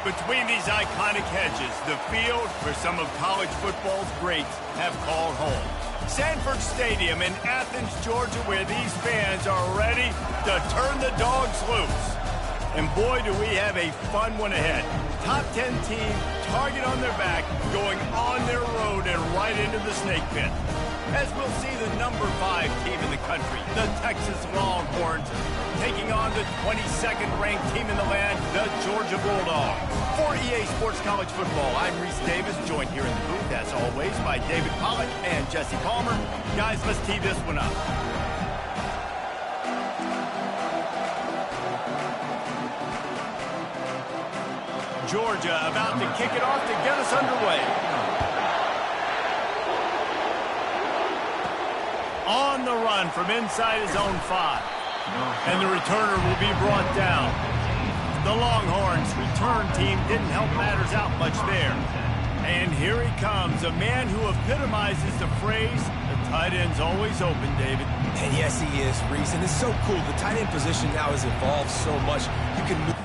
Between these iconic hedges, the field where some of college football's greats have called home. Sanford Stadium in Athens, Georgia, where these fans are ready to turn the dogs loose. And boy, do we have a fun one ahead. Top 10 team, target on their back, going on their road and right into the snake pit. As we'll see the number 5 team in the country, the Texas Longhorns, taking on the 22nd ranked team in the land, the Georgia Bulldogs. For EA Sports College Football, I'm Reese Davis, joined here in the booth, as always, by David Pollack and Jesse Palmer. Guys, let's tee this one up. Georgia about to kick it off to get us underway. On the run from inside his own 5. And the returner will be brought down. The Longhorns return team didn't help matters out much there. And here he comes, a man who epitomizes the phrase, the tight end's always open, David. And yes, he is, Reese. And it's so cool. The tight end position now has evolved so much. You can move.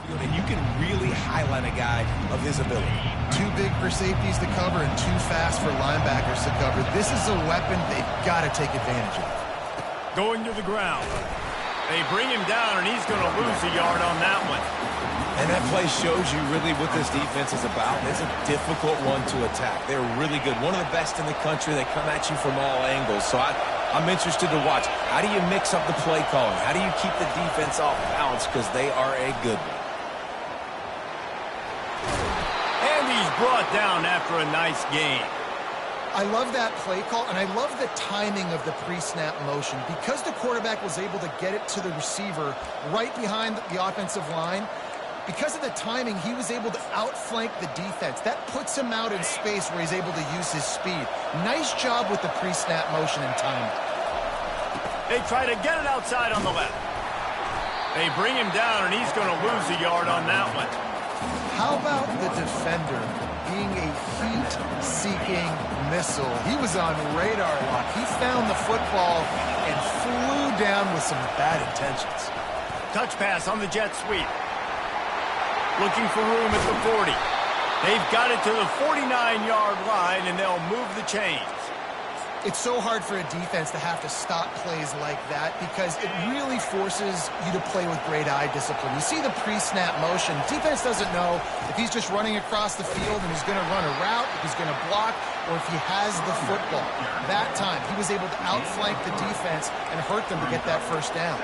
And you can really highlight a guy of his ability. Too big for safeties to cover and too fast for linebackers to cover. This is a weapon they've got to take advantage of. Going to the ground. They bring him down, and he's going to lose a yard on that one. And that play shows you really what this defense is about. It's a difficult one to attack. They're really good. One of the best in the country. They come at you from all angles. So I'm interested to watch. How do you mix up the play calling? How do you keep the defense off balance? Because they are a good one. Brought down after a nice game. I love that play call, and I love the timing of the pre-snap motion. Because the quarterback was able to get it to the receiver right behind the offensive line, because of the timing, he was able to outflank the defense. That puts him out in space where he's able to use his speed. Nice job with the pre-snap motion and timing. They try to get it outside on the left. They bring him down, and he's going to lose a yard on that one. How about the defender being a heat-seeking missile? He was on radar lock. He found the football and flew down with some bad intentions. Touch pass on the jet sweep. Looking for room at the 40. They've got it to the 49-yard line, and they'll move the chains. It's so hard for a defense to have to stop plays like that because it really forces you to play with great eye discipline. You see the pre-snap motion. Defense doesn't know if he's just running across the field and he's going to run a route, if he's going to block, or if he has the football. That time, he was able to outflank the defense and hurt them to get that first down.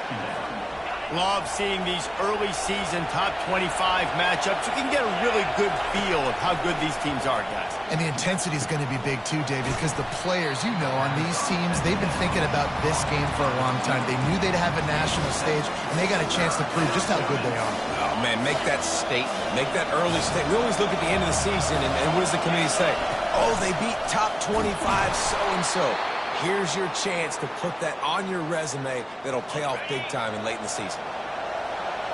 Love seeing these early season top 25 matchups. You can get a really good feel of how good these teams are, guys. And the intensity is going to be big too, David, because the players, you know, on these teams, they've been thinking about this game for a long time. They knew they'd have a national stage, and they got a chance to prove just how good they are. Oh, man, make that statement. Make that early statement. We always look at the end of the season, and what does the committee say? Oh, they beat top 25 so-and-so. Here's your chance to put that on your resume that'll pay off big time and late in the season.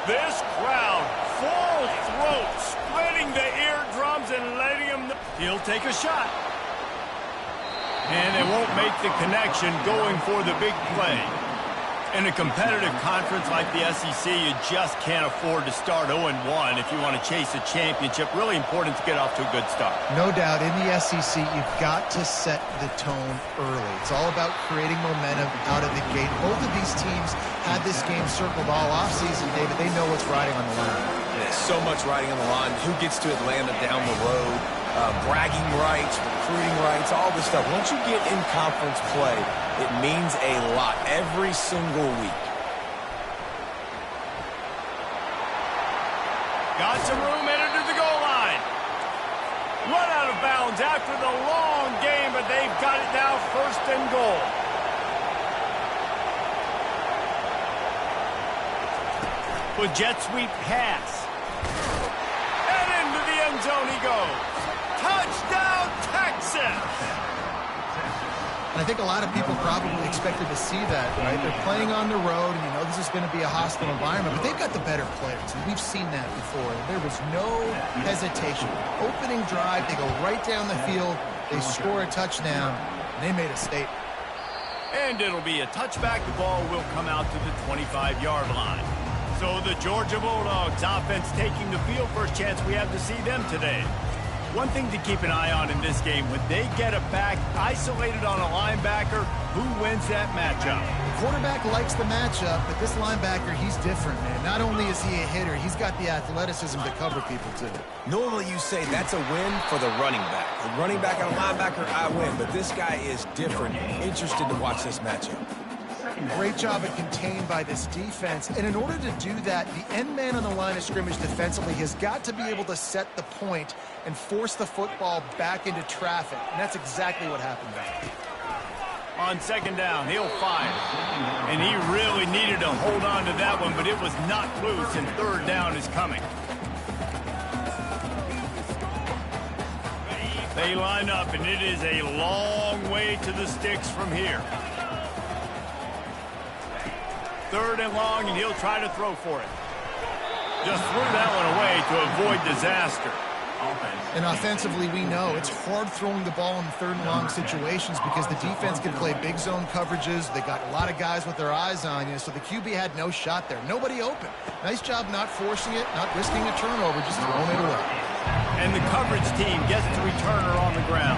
This crowd, full throat, splitting the eardrums and letting him... He'll take a shot. And they won't make the connection going for the big play. In a competitive conference like the SEC, you just can't afford to start 0-1 if you want to chase a championship. Really important to get off to a good start. No doubt, in the SEC, you've got to set the tone early. It's all about creating momentum out of the gate. Both of these teams had this game circled all offseason, David. They know what's riding on the line. There's so much riding on the line. Who gets to Atlanta down the road? Bragging rights, recruiting rights, all this stuff. Once you get in conference play, it means a lot every single week. Got some room, headed to the goal line. Run out of bounds Longhorns after the long game, but they've got it now, 1st and goal. With jet sweep pass. And into the end zone he goes. Touchdown, Texas! And I think a lot of people probably expected to see that, right? They're playing on the road, and you know this is going to be a hostile environment, but they've got the better players, and we've seen that before. There was no hesitation. Opening drive, they go right down the field, they score a touchdown, and they made a statement. And it'll be a touchback. The ball will come out to the 25-yard line. So the Georgia Bulldogs offense taking the field. First chance we have to see them today. One thing to keep an eye on in this game, when they get a back isolated on a linebacker, who wins that matchup? The quarterback likes the matchup, but this linebacker, he's different, man. Not only is he a hitter, he's got the athleticism to cover people, too. Normally you say that's a win for the running back. The running back and a linebacker, I win. But this guy is different. Interested to watch this matchup. Great job at contained by this defense. And in order to do that, the end man on the line of scrimmage defensively has got to be able to set the point and force the football back into traffic. And that's exactly what happened there. On 2nd down, he'll fire. And he really needed to hold on to that one, but it was not loose, and 3rd down is coming. They line up, and it is a long way to the sticks from here. 3rd and long, and he'll try to throw for it. Just threw that one away to avoid disaster. And offensively, we know it's hard throwing the ball in 3rd and long situations because the defense can play big zone coverages. They got a lot of guys with their eyes on you, so the QB had no shot there. Nobody open. Nice job not forcing it, not risking a turnover, just throwing it away. And the coverage team gets the returner on the ground.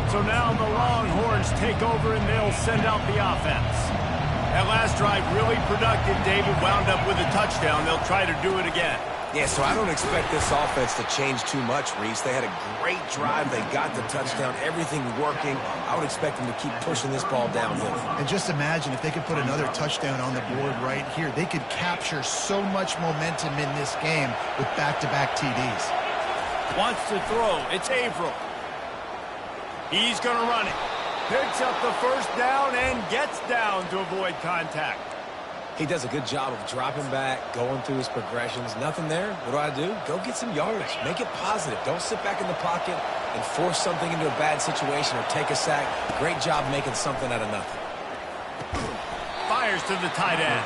So now the Longhorns take over, and they'll send out the offense. That last drive really productive. David wound up with a touchdown. They'll try to do it again. Yeah, so I don't expect this offense to change too much, Reese. They had a great drive. They got the touchdown. Everything working. I would expect them to keep pushing this ball downhill. And just imagine if they could put another touchdown on the board right here. They could capture so much momentum in this game with back-to-back TDs. Wants to throw. It's Averill. He's going to run it. Picks up the 1st down and gets down to avoid contact. He does a good job of dropping back, going through his progressions. Nothing there. What do? Go get some yards. Make it positive. Don't sit back in the pocket and force something into a bad situation or take a sack. Great job making something out of nothing. Fires to the tight end.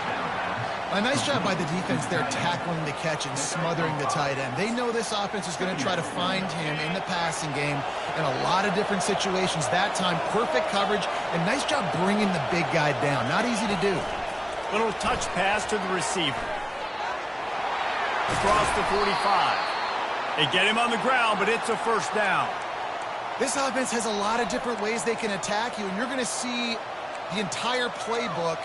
A nice job by the defense there tackling the catch and smothering the tight end. They know this offense is going to try to find him in the passing game in a lot of different situations. That time, perfect coverage, and nice job bringing the big guy down. Not easy to do. Little touch pass to the receiver. Across the 45. They get him on the ground, but it's a 1st down. This offense has a lot of different ways they can attack you, and you're going to see the entire playbook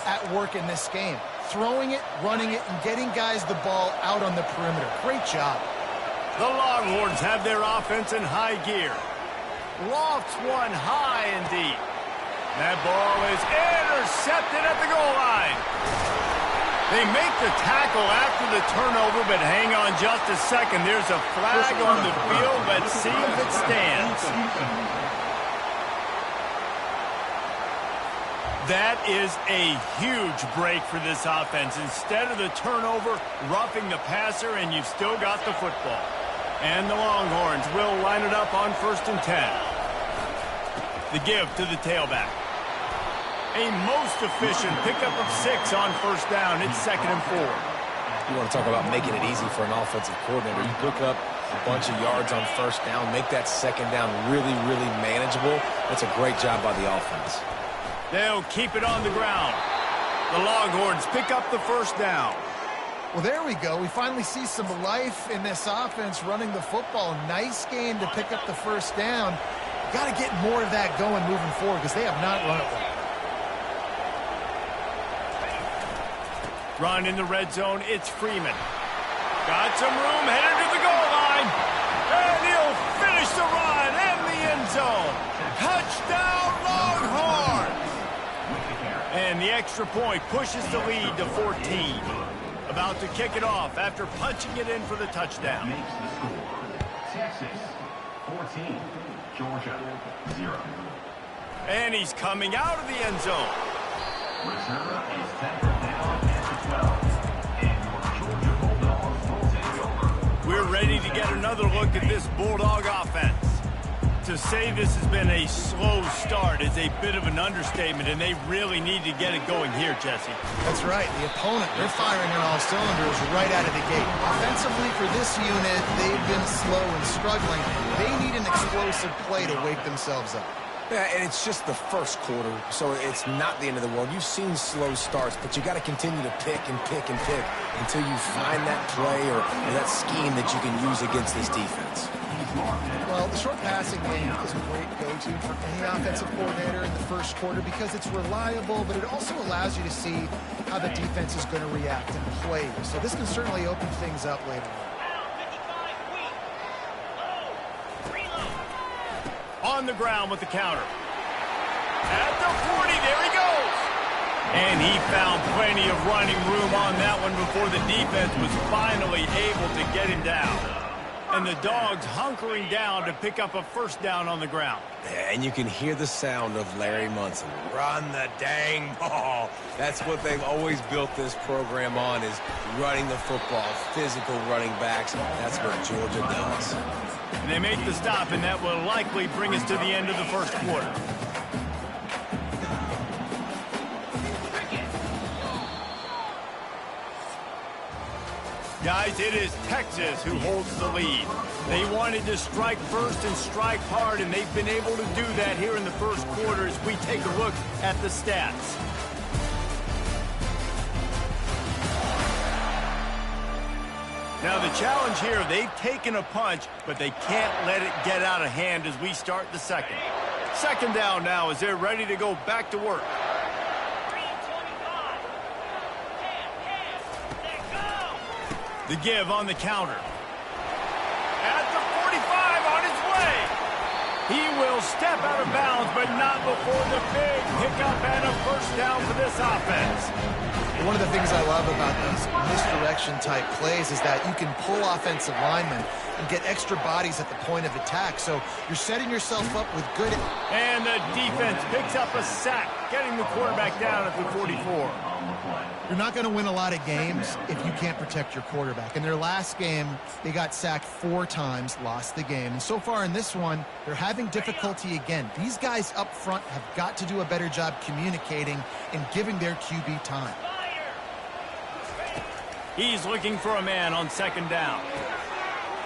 at work in this game. Throwing it, running it, and getting guys the ball out on the perimeter. Great job. The Longhorns have their offense in high gear. Lofts one high and deep. That ball is intercepted at the goal line. They make the tackle after the turnover, but hang on just a second. There's a flag on the field. Let's see if it stands. That is a huge break for this offense. Instead of the turnover, roughing the passer, and you've still got the football. And the Longhorns will line it up on 1st and 10. The give to the tailback. A most efficient pickup of 6 on 1st down. It's 2nd and 4. You want to talk about making it easy for an offensive coordinator. You pick up a bunch of yards on 1st down, make that 2nd down really, really manageable. That's a great job by the offense. They'll keep it on the ground. The Longhorns pick up the 1st down. Well, there we go. We finally see some life in this offense running the football. Nice game to pick up the 1st down. Got to get more of that going moving forward because they have not run it well. Run in the red zone. It's Freeman. Got some room, headed to the goal line. And he'll finish the run in the end zone. Touchdown, Longhorns! And the extra point pushes the lead to 14. About to kick it off after punching it in for the touchdown. 14, Georgia, 0. And he's coming out of the end zone. Return is Sanford down at the 12. And your Georgia Bulldogs will take over. We're ready to get another look at this Bulldog offense. To say this has been a slow start is a bit of an understatement, and they really need to get it going here, Jesse. That's right. The opponent, they're firing on all cylinders right out of the gate. Offensively, for this unit, they've been slow and struggling. They need an explosive play to wake themselves up. Yeah, and it's just the first quarter, so it's not the end of the world. You've seen slow starts, but you got to continue to pick and pick and pick until you find that play or that scheme that you can use against this defense. Well, the short passing game is a great go-to for any offensive coordinator in the first quarter because it's reliable, but it also allows you to see how the defense is going to react and play. So this can certainly open things up later on the ground with the counter. At the 40, there he goes. And he found plenty of running room on that one before the defense was finally able to get him down. And the Dogs hunkering down to pick up a first down on the ground. And you can hear the sound of Larry Munson. Run the dang ball. That's what they've always built this program on, is running the football, physical running backs. That's what Georgia does. And they make the stop, and that will likely bring us to the end of the first quarter. Guys, it is Texas who holds the lead. They wanted to strike first and strike hard, and they've been able to do that here in the first quarter as we take a look at the stats. Now the challenge here, they've taken a punch, but they can't let it get out of hand as we start the second. Second down now as they're ready to go back to work. The give on the counter. At the 45 on his way. He will step out of bounds, but not before the big pickup and a first down for this offense. One of the things I love about these misdirection-type plays is that you can pull offensive linemen and get extra bodies at the point of attack. So you're setting yourself up with good... And the defense picks up a sack, getting the quarterback down at the 44. You're not going to win a lot of games if you can't protect your quarterback. In their last game, they got sacked 4 times, lost the game. And so far in this one, they're having difficulty again. These guys up front have got to do a better job communicating and giving their QB time. He's looking for a man on second down.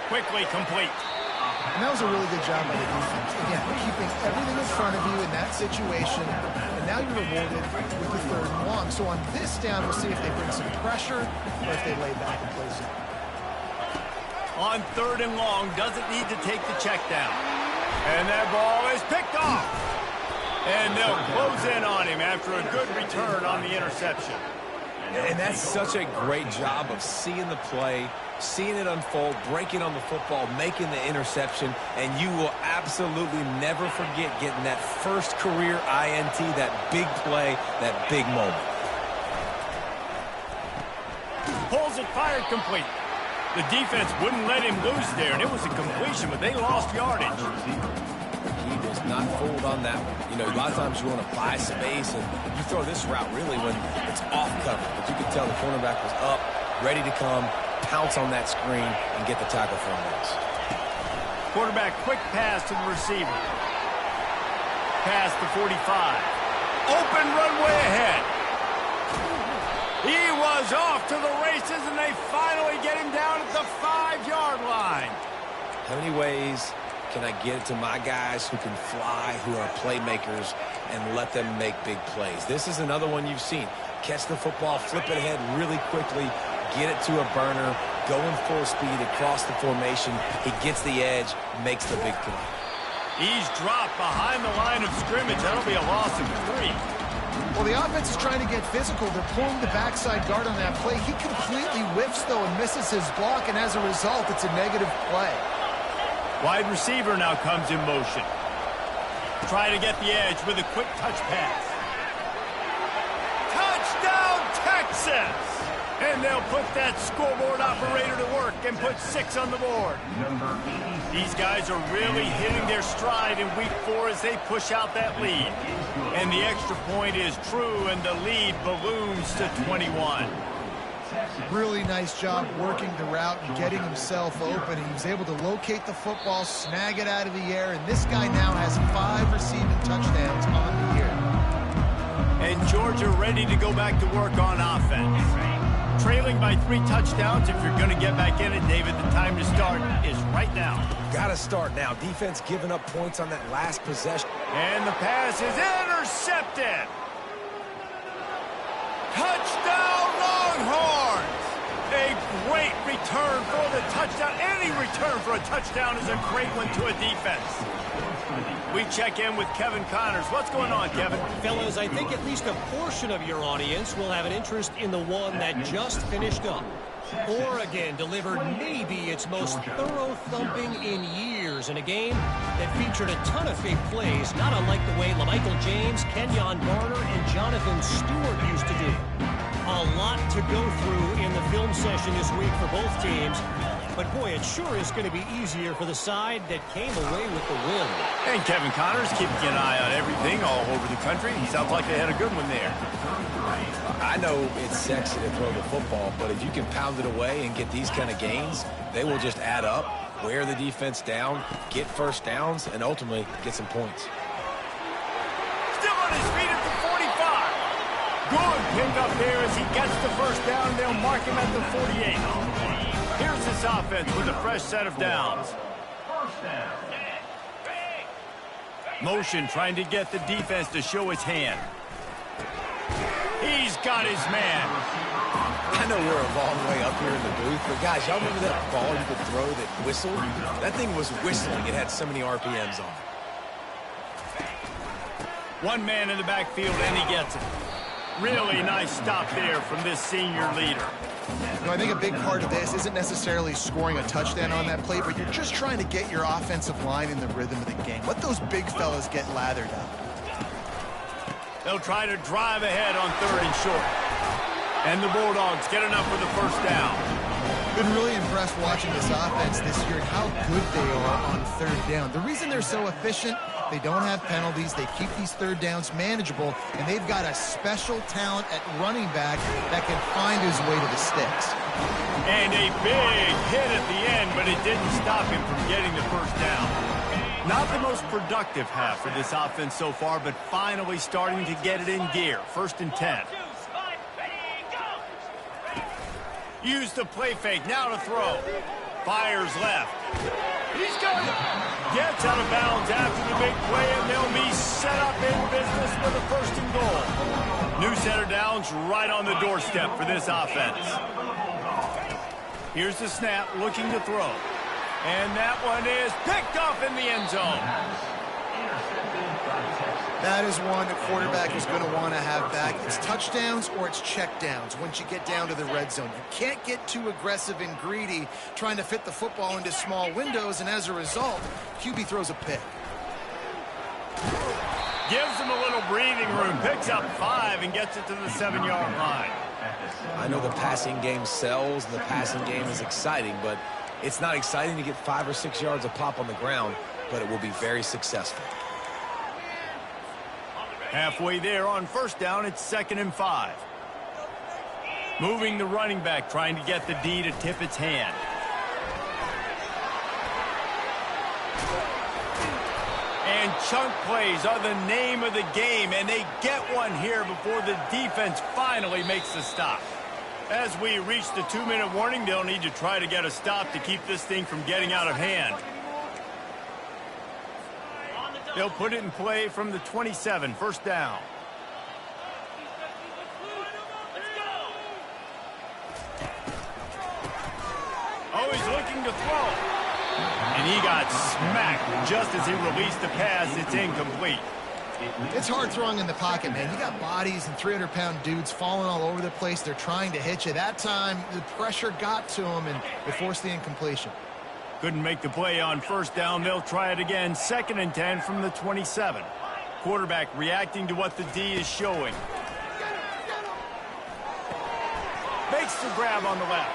Quickly complete. And that was a really good job by the defense. Again, keeping everything in front of you in that situation, and now you're rewarded with the third and long. So on this down, we'll see if they bring some pressure or if they lay back and play zone. On third and long, doesn't need to take the check down. And that ball is picked off. And they'll close in on him after a good return on the interception. And that's such a great job of seeing the play, seeing it unfold, breaking on the football, making the interception, and you will absolutely never forget getting that first career INT, that big play, that big moment. Pulls it, fired, complete. The defense wouldn't let him loose there, and it was a completion, but they lost yardage. He was not fooled on that one. You know, a lot of times you want to buy space, and you throw this route really when it's off cover. But you can tell the cornerback was up, ready to come, pounce on that screen, and get the tackle for a miss. Quarterback quick pass to the receiver. Pass the 45. Open runway ahead. He was off to the races, and they finally get him down at the 5-yard line. How many ways can I get it to my guys who can fly, who are playmakers, and let them make big plays? This is another one you've seen. Catch the football, flip it ahead really quickly, get it to a burner, going full speed across the formation. He gets the edge, makes the big play. He's dropped behind the line of scrimmage. That'll be a loss of 3. Well, the offense is trying to get physical. They're pulling the backside guard on that play. He completely whiffs, though, and misses his block, and as a result, it's a negative play. Wide receiver now comes in motion. Trying to get the edge with a quick touch pass. Touchdown, Texas! And they'll put that scoreboard operator to work and put 6 on the board. These guys are really hitting their stride in week 4 as they push out that lead. And the extra point is true, and the lead balloons to 21. Really nice job working the route and getting himself open. He was able to locate the football, snag it out of the air, and this guy now has 5 receiving touchdowns on the year. And Georgia ready to go back to work on offense. Trailing by 3 touchdowns. If you're going to get back in it, David, the time to start is right now. Got to start now. Defense giving up points on that last possession. And the pass is intercepted. Touchdown, Longhorns! A great return for the touchdown. Any return for a touchdown is a great one to a defense. We check in with Kevin Connors. What's going on, Kevin? Fellas, I think at least a portion of your audience will have an interest in the one that just finished up. Oregon delivered maybe its most thorough thumping in years in a game that featured a ton of big plays, not unlike the way LaMichael James, Kenyon Garner, and Jonathan Stewart used to do. A lot to go through in the film session this week for both teams. But, boy, it sure is going to be easier for the side that came away with the win. And Kevin Connors keeping an eye on everything all over the country. Sounds like they had a good one there. I know it's sexy to throw the football, but if you can pound it away and get these kind of gains, they will just add up, wear the defense down, get first downs, and ultimately get some points. Still on his feet at the 45. Good pick up there as he gets the first down. They'll mark him at the 48. Here's this offense with a fresh set of downs. Motion trying to get the defense to show his hand. He's got his man. I know we're a long way up here in the booth, but guys, y'all remember that ball you could throw that whistled? That thing was whistling. It had so many RPMs on it. One man in the backfield, and he gets it. Really nice stop there from this senior leader. You know, I think a big part of this isn't necessarily scoring a touchdown on that play, but you're just trying to get your offensive line in the rhythm of the game. Let those big fellas get lathered up. They'll try to drive ahead on 3rd and short. And the Bulldogs get enough for the first down. Been really impressed watching this offense this year and how good they are on 3rd down. The reason they're so efficient, they don't have penalties, they keep these 3rd downs manageable, and they've got a special talent at running back that can find his way to the sticks. And a big hit at the end, but it didn't stop him from getting the first down. Not the most productive half for this offense so far, but finally starting to get it in gear. 1st and 10. Use the play fake, now to throw. Fires left. He's got it. Gets out of bounds after the big play, and they'll be set up in business for the 1st and goal. New center downs right on the doorstep for this offense. Here's the snap, looking to throw. And that one is picked off in the end zone. That is one the quarterback is going to want to have back. It's touchdowns or it's checkdowns once you get down to the red zone. You can't get too aggressive and greedy trying to fit the football into small windows, and as a result, QB throws a pick. Gives him a little breathing room, picks up 5 and gets it to the 7-yard line. I know the passing game sells and the passing game is exciting, but it's not exciting to get 5 or 6 yards a pop on the ground, but it will be very successful. Halfway there on 1st down, it's 2nd and 5. Moving the running back, trying to get the D to tip its hand. And chunk plays are the name of the game, and they get one here before the defense finally makes the stop. As we reach the 2-minute warning, they'll need to try to get a stop to keep this thing from getting out of hand. They'll put it in play from the 27, 1st down. Oh, he's looking to throw. And he got smacked just as he released the pass. It's incomplete. It's hard throwing in the pocket, man. You got bodies and 300-pound dudes falling all over the place. They're trying to hit you. That time, the pressure got to him, and it forced the incompletion. Couldn't make the play on 1st down. They'll try it again. 2nd and 10 from the 27. Quarterback reacting to what the D is showing. Makes the grab on the left.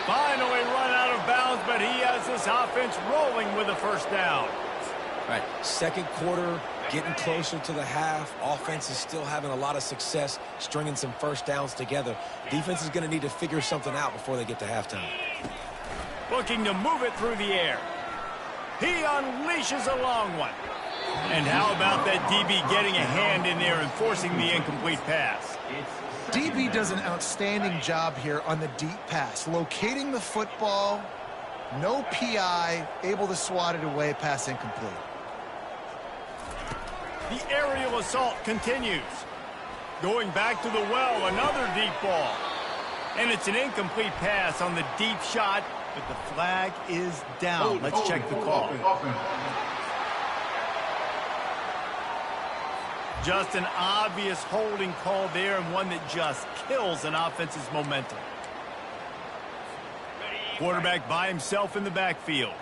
Finally run out of bounds, but he has this offense rolling with a first down. All right, second quarter, getting closer to the half. Offense is still having a lot of success stringing some first downs together. Defense is going to need to figure something out before they get to halftime. Looking to move it through the air. He unleashes a long one. And how about that DB getting a hand in there and forcing the incomplete pass? DB does an outstanding job here on the deep pass, locating the football, no PI, able to swat it away, pass incomplete. The aerial assault continues. Going back to the well, another deep ball. And it's an incomplete pass on the deep shot, but the flag is down. Let's check the call. Just an obvious holding call there, and one that just kills an offense's momentum. Quarterback by himself in the backfield.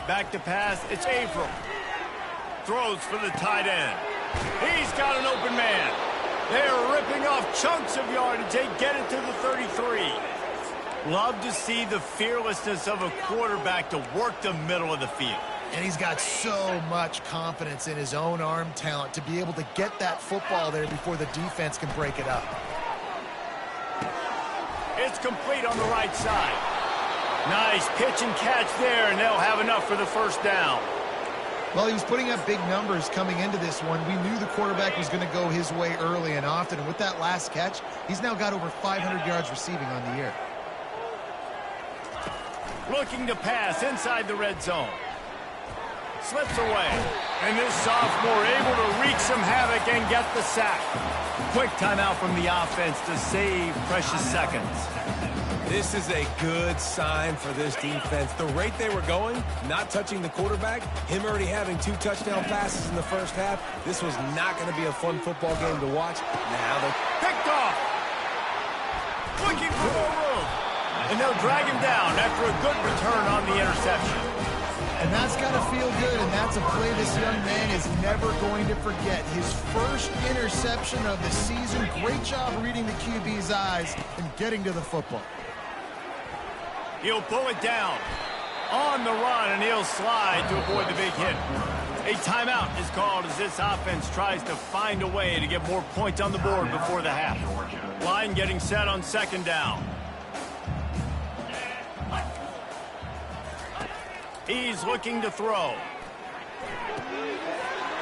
Back to pass, it's Averill. Throws for the tight end. He's got an open man. They're ripping off chunks of yardage. They get it to the 33. Love to see the fearlessness of a quarterback to work the middle of the field. And he's got so much confidence in his own arm talent to be able to get that football there before the defense can break it up. It's complete on the right side. Nice pitch and catch there, and they'll have enough for the first down. Well, he was putting up big numbers coming into this one. We knew the quarterback was going to go his way early and often. And with that last catch, he's now got over 500 yards receiving on the year. Looking to pass inside the red zone. Slips away. And this sophomore able to wreak some havoc and get the sack. Quick timeout from the offense to save precious seconds. This is a good sign for this defense. The rate they were going, not touching the quarterback, him already having 2 touchdown passes in the first half, this was not going to be a fun football game to watch. Now they're picked off. Looking for more room. And they'll drag him down after a good return on the interception. And that's got to feel good, and that's a play this young man is never going to forget. His first interception of the season. Great job reading the QB's eyes and getting to the football. He'll pull it down on the run, and he'll slide to avoid the big hit. A timeout is called as this offense tries to find a way to get more points on the board before the half. Line getting set on second down. He's looking to throw.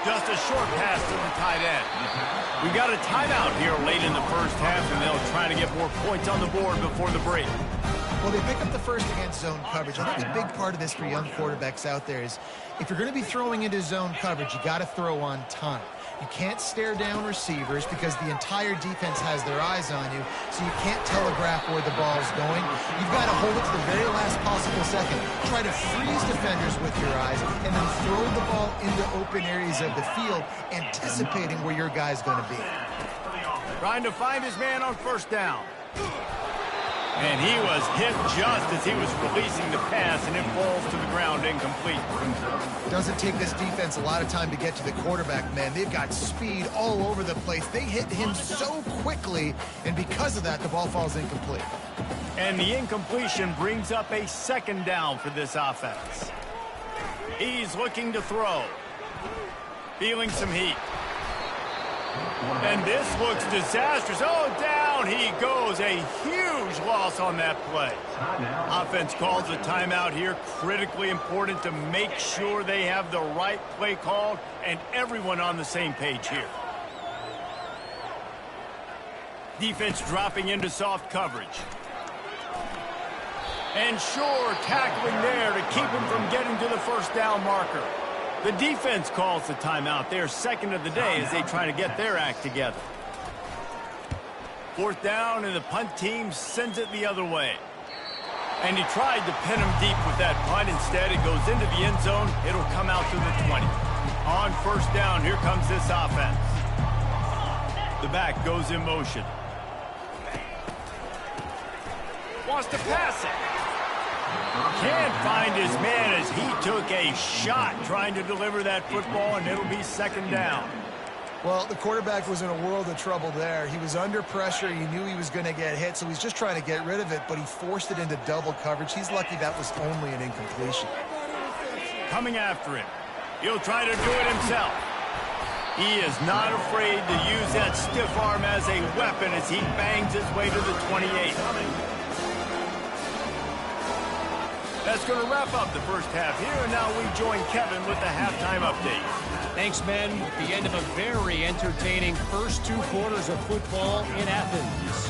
Just a short pass to the tight end. We got a timeout here late in the first half, and they'll try to get more points on the board before the break. Well, they pick up the first against zone coverage. I think a big part of this for young quarterbacks out there is if you're going to be throwing into zone coverage, you got to throw on time. You can't stare down receivers because the entire defense has their eyes on you, so you can't telegraph where the ball's going. You've got to hold it to the very last possible second. Try to freeze defenders with your eyes and then throw the ball into open areas of the field, anticipating where your guy's going to be. Trying to find his man on first down. And he was hit just as he was releasing the pass, and it falls to the ground incomplete. Doesn't take this defense a lot of time to get to the quarterback, man. They've got speed all over the place. They hit him so quickly, and because of that, the ball falls incomplete. And the incompletion brings up a second down for this offense. He's looking to throw. Feeling some heat. And this looks disastrous. Oh, down he goes. A huge loss on that play. Offense calls a timeout here. Critically important to make sure they have the right play called and everyone on the same page here. Defense dropping into soft coverage. And sure, tackling there to keep him from getting to the first down marker. The defense calls the timeout. They're second of the day as they try to get their act together. Fourth down, and the punt team sends it the other way. And he tried to pin him deep with that punt. Instead, it goes into the end zone. It'll come out to the 20. On first down, here comes this offense. The back goes in motion. Wants to pass it. Can't find his man as he took a shot trying to deliver that football, and it'll be second down. Well, the quarterback was in a world of trouble there. He was under pressure. He knew he was going to get hit, so he's just trying to get rid of it, but he forced it into double coverage. He's lucky that was only an incompletion. Coming after him. He'll try to do it himself. He is not afraid to use that stiff arm as a weapon as he bangs his way to the 28. That's going to wrap up the first half here, and now we join Kevin with the halftime update. Thanks, men. At the end of a very entertaining first 2 quarters of football in Athens.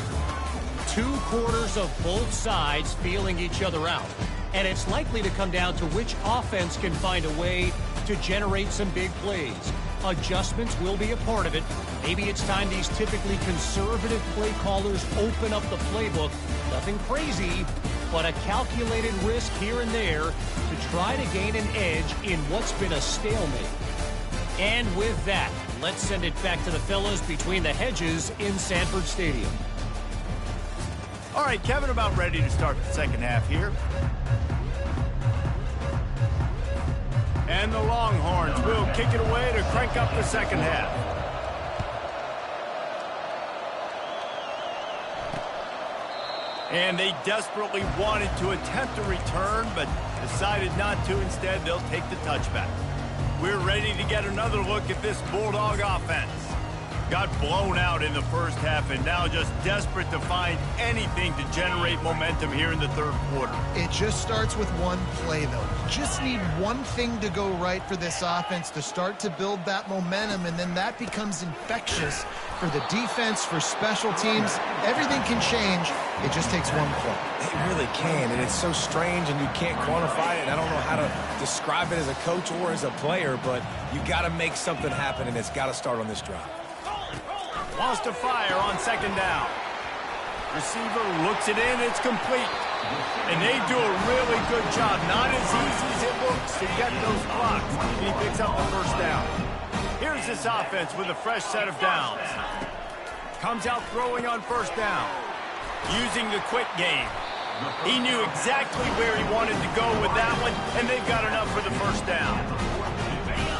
2 quarters of both sides feeling each other out. And it's likely to come down to which offense can find a way to generate some big plays. Adjustments will be a part of it. Maybe it's time these typically conservative play callers open up the playbook. Nothing crazy, but a calculated risk here and there to try to gain an edge in what's been a stalemate. And with that, let's send it back to the fellas between the hedges in Sanford Stadium. All right, Kevin, about ready to start the second half here. And the Longhorns will kick it away to crank up the second half. And they desperately wanted to attempt a return, but decided not to. Instead, they'll take the touchback. We're ready to get another look at this Bulldog offense. Got blown out in the first half and now just desperate to find anything to generate momentum here in the third quarter. It just starts with one play, though. You just need one thing to go right for this offense to start to build that momentum, and then that becomes infectious for the defense, for special teams. Everything can change. It just takes one play. It really can, and it's so strange, and you can't quantify it. I don't know how to describe it as a coach or as a player, but you got to make something happen, and it's got to start on this drive. Wants to fire on second down. Receiver looks it in. It's complete. And they do a really good job. Not as easy as it looks to get those blocks. He picks up the first down. Here's this offense with a fresh set of downs. Comes out throwing on first down. Using the quick game. He knew exactly where he wanted to go with that one, and they've got enough for the first down.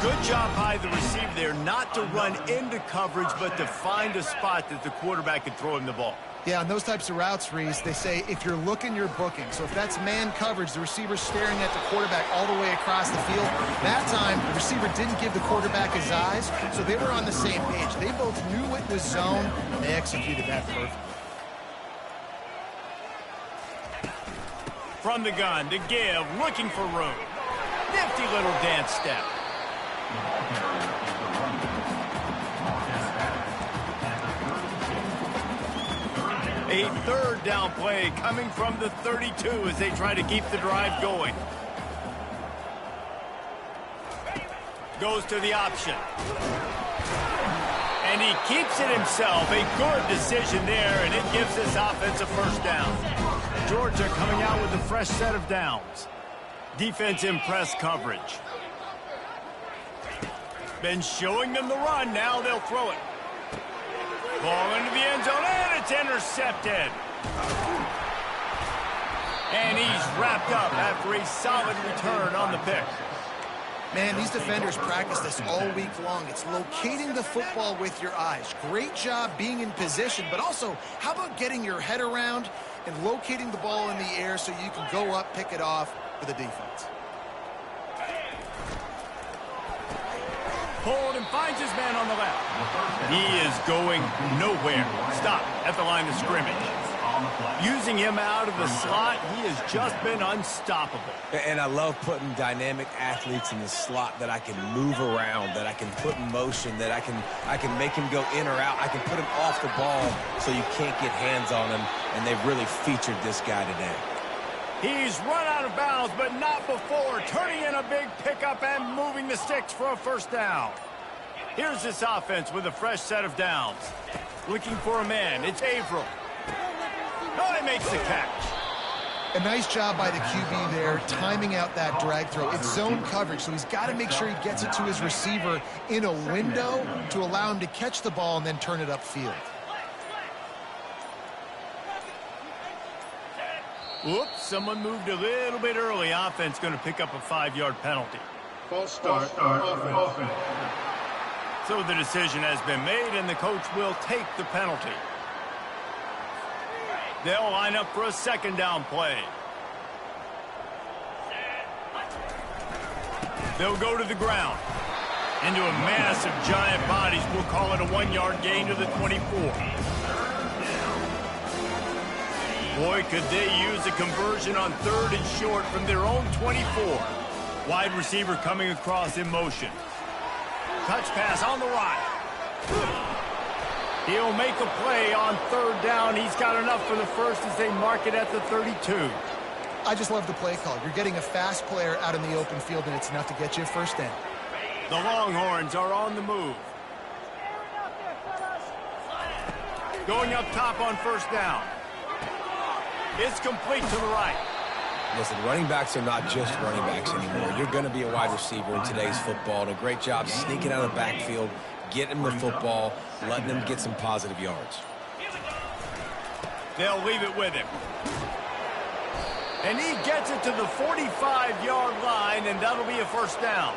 Good job by the receiver there, not to run into coverage, but to find a spot that the quarterback could throw him the ball. Yeah, on those types of routes, Reese, they say if you're looking, you're booking. So if that's man coverage, the receiver's staring at the quarterback all the way across the field. That time, the receiver didn't give the quarterback his eyes, so they were on the same page. They both knew it was zone, and they executed that perfectly. From the gun to give, looking for room. Nifty little dance step. A third down play coming from the 32 as they try to keep the drive going. Goes to the option. And he keeps it himself. A good decision there, and it gives this offense a first down. Georgia coming out with a fresh set of downs. Defense in press coverage. Been showing them the run. Now they'll throw it. Ball into the end zone, and it's intercepted. And he's wrapped up after a solid return on the pick. Man, these defenders practice this all week long. It's locating the football with your eyes. Great job being in position, but also, how about getting your head around and locating the ball in the air so you can go up, pick it off for the defense. Pulled and finds his man on the left. He is going nowhere. Stop at the line of scrimmage. Using him out of the slot, he has just been unstoppable. And I love putting dynamic athletes in the slot that I can move around, that I can put in motion, that I can make him go in or out. I can put him off the ball so you can't get hands on him, and they've really featured this guy today. He's run out of bounds, but not before. Turning in a big pickup and moving the sticks for a first down. Here's this offense with a fresh set of downs. Looking for a man. It's Averill. Oh, he makes the catch. A nice job by the QB there, timing out that drag throw. It's zone coverage, so he's got to make sure he gets it to his receiver in a window to allow him to catch the ball and then turn it upfield. Whoops, someone moved a little bit early. Offense going to pick up a 5-yard penalty. False start. Offense. So the decision has been made, and the coach will take the penalty. They'll line up for a second down play. They'll go to the ground. Into a mass of giant bodies. We'll call it a 1-yard gain to the 24. Boy, could they use a conversion on 3rd and short from their own 24. Wide receiver coming across in motion. Touch pass on the right. He'll make a play on 3rd down. He's got enough for the first as they mark it at the 32. I just love the play call. You're getting a fast player out in the open field, and it's enough to get you a first down. The Longhorns are on the move. Going up top on 1st down. It's complete to the right. Listen, running backs are not just running backs anymore. You're going to be a wide receiver in today's football, and a great job sneaking out of the backfield, getting them the football, letting them get some positive yards. They'll leave it with him. And he gets it to the 45-yard line, and that'll be a first down.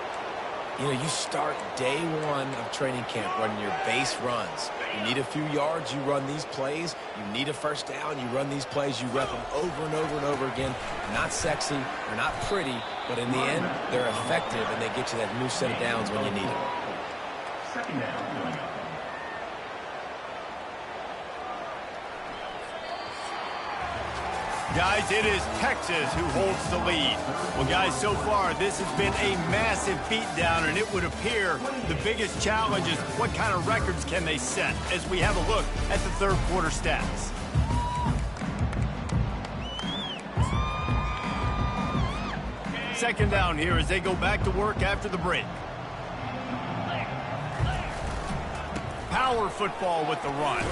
You know, you start day one of training camp running your base runs. You need a few yards, you run these plays. You need a first down, you run these plays. You rep them over and over and over again. Not sexy, they're not pretty, but in the end, they're effective, and they get you that new set of downs when you need it. Second down going up. Guys, it is Texas who holds the lead. Well, guys, so far, this has been a massive beatdown, and it would appear the biggest challenge is what kind of records can they set as we have a look at the 3rd quarter stats. Second down here as they go back to work after the break. Power football with the run.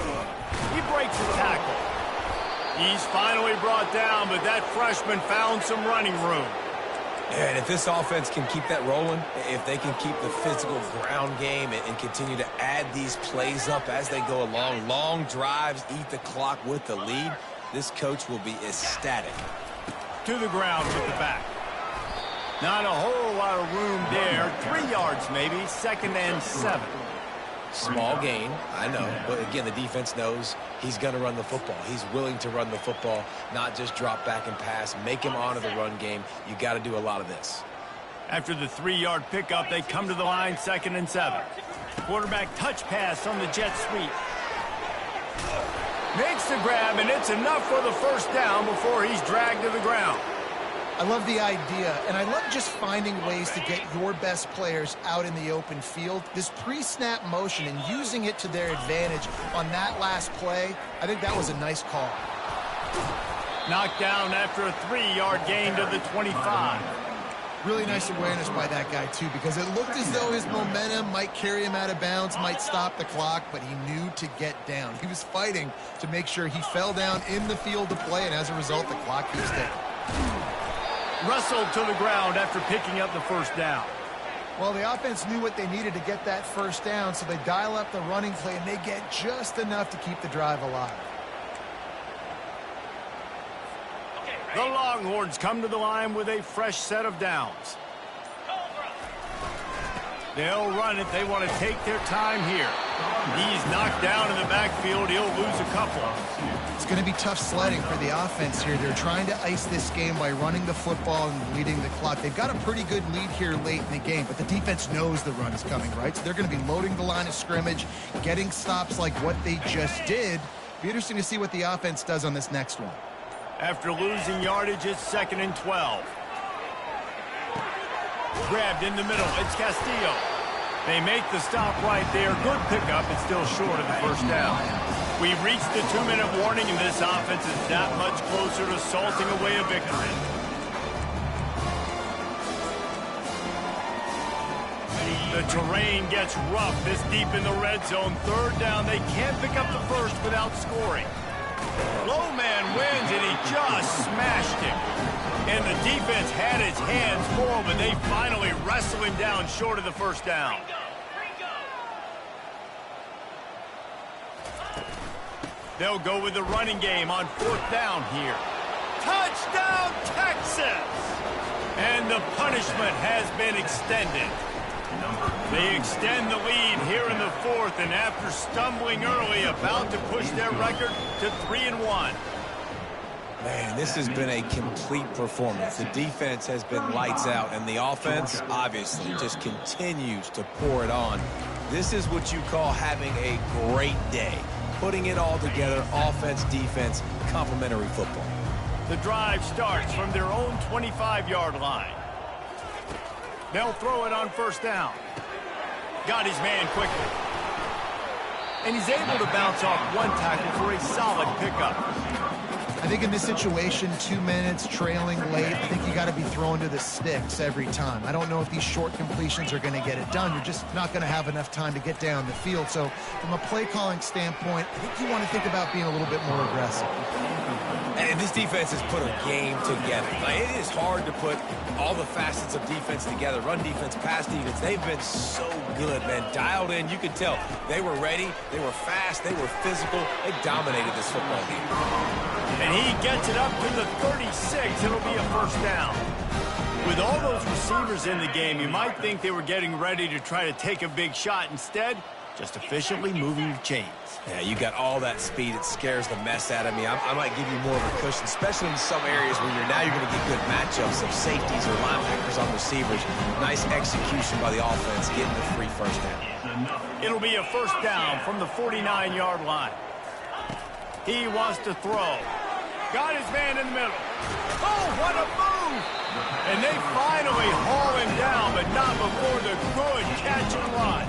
He breaks the tackle. He's finally brought down, but that freshman found some running room. Yeah, and if this offense can keep that rolling, if they can keep the physical ground game and continue to add these plays up as they go along, long drives, eat the clock with the lead, this coach will be ecstatic. To the ground with the back. Not a whole lot of room there. 3 yards maybe, 2nd and 7. Small gain, I know, but again, the defense knows he's going to run the football. He's willing to run the football, not just drop back and pass, make him honor the run game. You got to do a lot of this. After the 3-yard pickup, they come to the line, 2nd and 7. Quarterback touch pass on the jet sweep. Makes the grab, and it's enough for the first down before he's dragged to the ground. I love the idea, and I love just finding ways to get your best players out in the open field. This pre-snap motion and using it to their advantage on that last play, I think that was a nice call. Knocked down after a 3-yard gain to the 25. Really nice awareness by that guy, too, because it looked as though his momentum might carry him out of bounds, might stop the clock, but he knew to get down. He was fighting to make sure he fell down in the field of play, and as a result, the clock keeps ticking. Wrestled to the ground after picking up the first down. Well, the offense knew what they needed to get that first down, so they dial up the running play, and they get just enough to keep the drive alive. The Longhorns come to the line with a fresh set of downs. They'll run it. They want to take their time here. He's knocked down in the backfield. He'll lose a couple. It's going to be tough sledding for the offense here. They're trying to ice this game by running the football and leading the clock. They've got a pretty good lead here late in the game, but the defense knows the run is coming, right? So they're going to be loading the line of scrimmage, getting stops like what they just did. Be interesting to see what the offense does on this next one. After losing yardage, it's 2nd and 12. Grabbed in the middle. It's Castillo. They make the stop right there. Good pickup. It's still short of the first down. We've reached the 2-minute warning, and this offense is that much closer to salting away a victory. The terrain gets rough this deep in the red zone. 3rd down. They can't pick up the first without scoring. Low man wins, and he just smashed him. And the defense had its hands full, but they finally wrestle him down short of the first down. They'll go with the running game on 4th down here. Touchdown, Texas! And the punishment has been extended. They extend the lead here in the fourth, and after stumbling early, about to push their record to 3-1. Man, this has been a complete performance. The defense has been lights out, and the offense, obviously, just continues to pour it on. This is what you call having a great day. Putting it all together, offense, defense, complementary football. The drive starts from their own 25-yard line. They'll throw it on first down. Got his man quickly. And he's able to bounce off one tackle for a solid pickup. I think in this situation, 2 minutes, trailing late, I think you got to be throwing to the sticks every time. I don't know if these short completions are going to get it done. You're just not going to have enough time to get down the field. So from a play calling standpoint, I think you want to think about being a little bit more aggressive. And this defense has put a game together. Like, it is hard to put all the facets of defense together. Run defense, pass defense. They've been so good, man. Dialed in. You could tell they were ready. They were fast. They were physical. They dominated this football game. And he gets it up to the 36. It'll be a first down. With all those receivers in the game, you might think they were getting ready to try to take a big shot. Instead, just efficiently moving the chains. Yeah, you got all that speed. It scares the mess out of me. I might give you more of a cushion, especially in some areas where you're going to get good matchups of safeties or linebackers on receivers. Nice execution by the offense, getting the free first down. It'll be a first down from the 49-yard line. He wants to throw. Got his man in the middle. Oh, what a move! And they finally haul him down, but not before the good catch and run.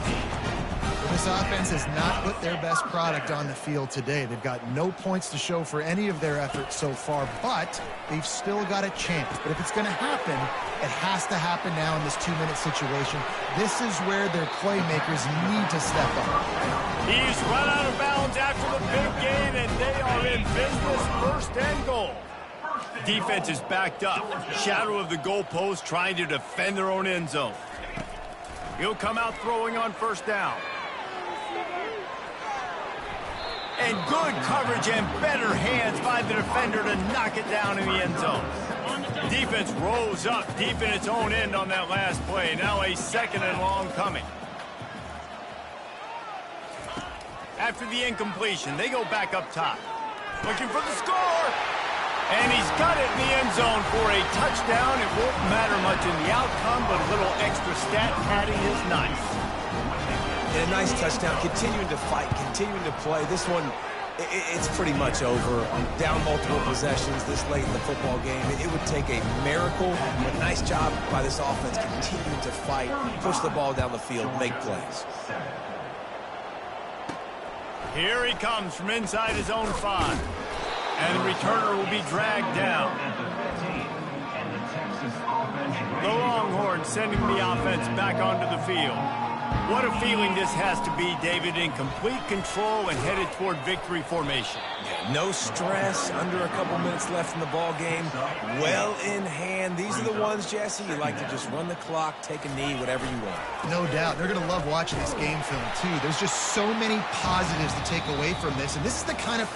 This offense has not put their best product on the field today. They've got no points to show for any of their efforts so far, but they've still got a chance. But if it's going to happen, it has to happen now in this 2-minute situation. This is where their playmakers need to step up. He's run out of bounds after the big gain, and they are in business, first and goal. Defense is backed up. Shadow of the goalpost trying to defend their own end zone. He'll come out throwing on first down. And good coverage and better hands by the defender to knock it down in the end zone. Defense rose up deep in its own end on that last play. Now a second and long coming. After the incompletion, they go back up top. Looking for the score. And he's got it in the end zone for a touchdown. It won't matter much in the outcome, but a little extra stat padding is nice. And a nice touchdown, continuing to fight, continuing to play. This one, it's pretty much over. Down multiple possessions this late in the football game. It would take a miracle, but nice job by this offense continuing to fight, push the ball down the field, make plays. Here he comes from inside his own 5. And the returner will be dragged down. The Longhorns sending the offense back onto the field. What a feeling this has to be, David, in complete control and headed toward victory formation. Yeah, no stress, under a couple minutes left in the ball game. Well in hand. These are the ones, Jesse, you like to just run the clock, take a knee, whatever you want. No doubt. They're going to love watching this game film, too. There's just so many positives to take away from this, and this is the kind of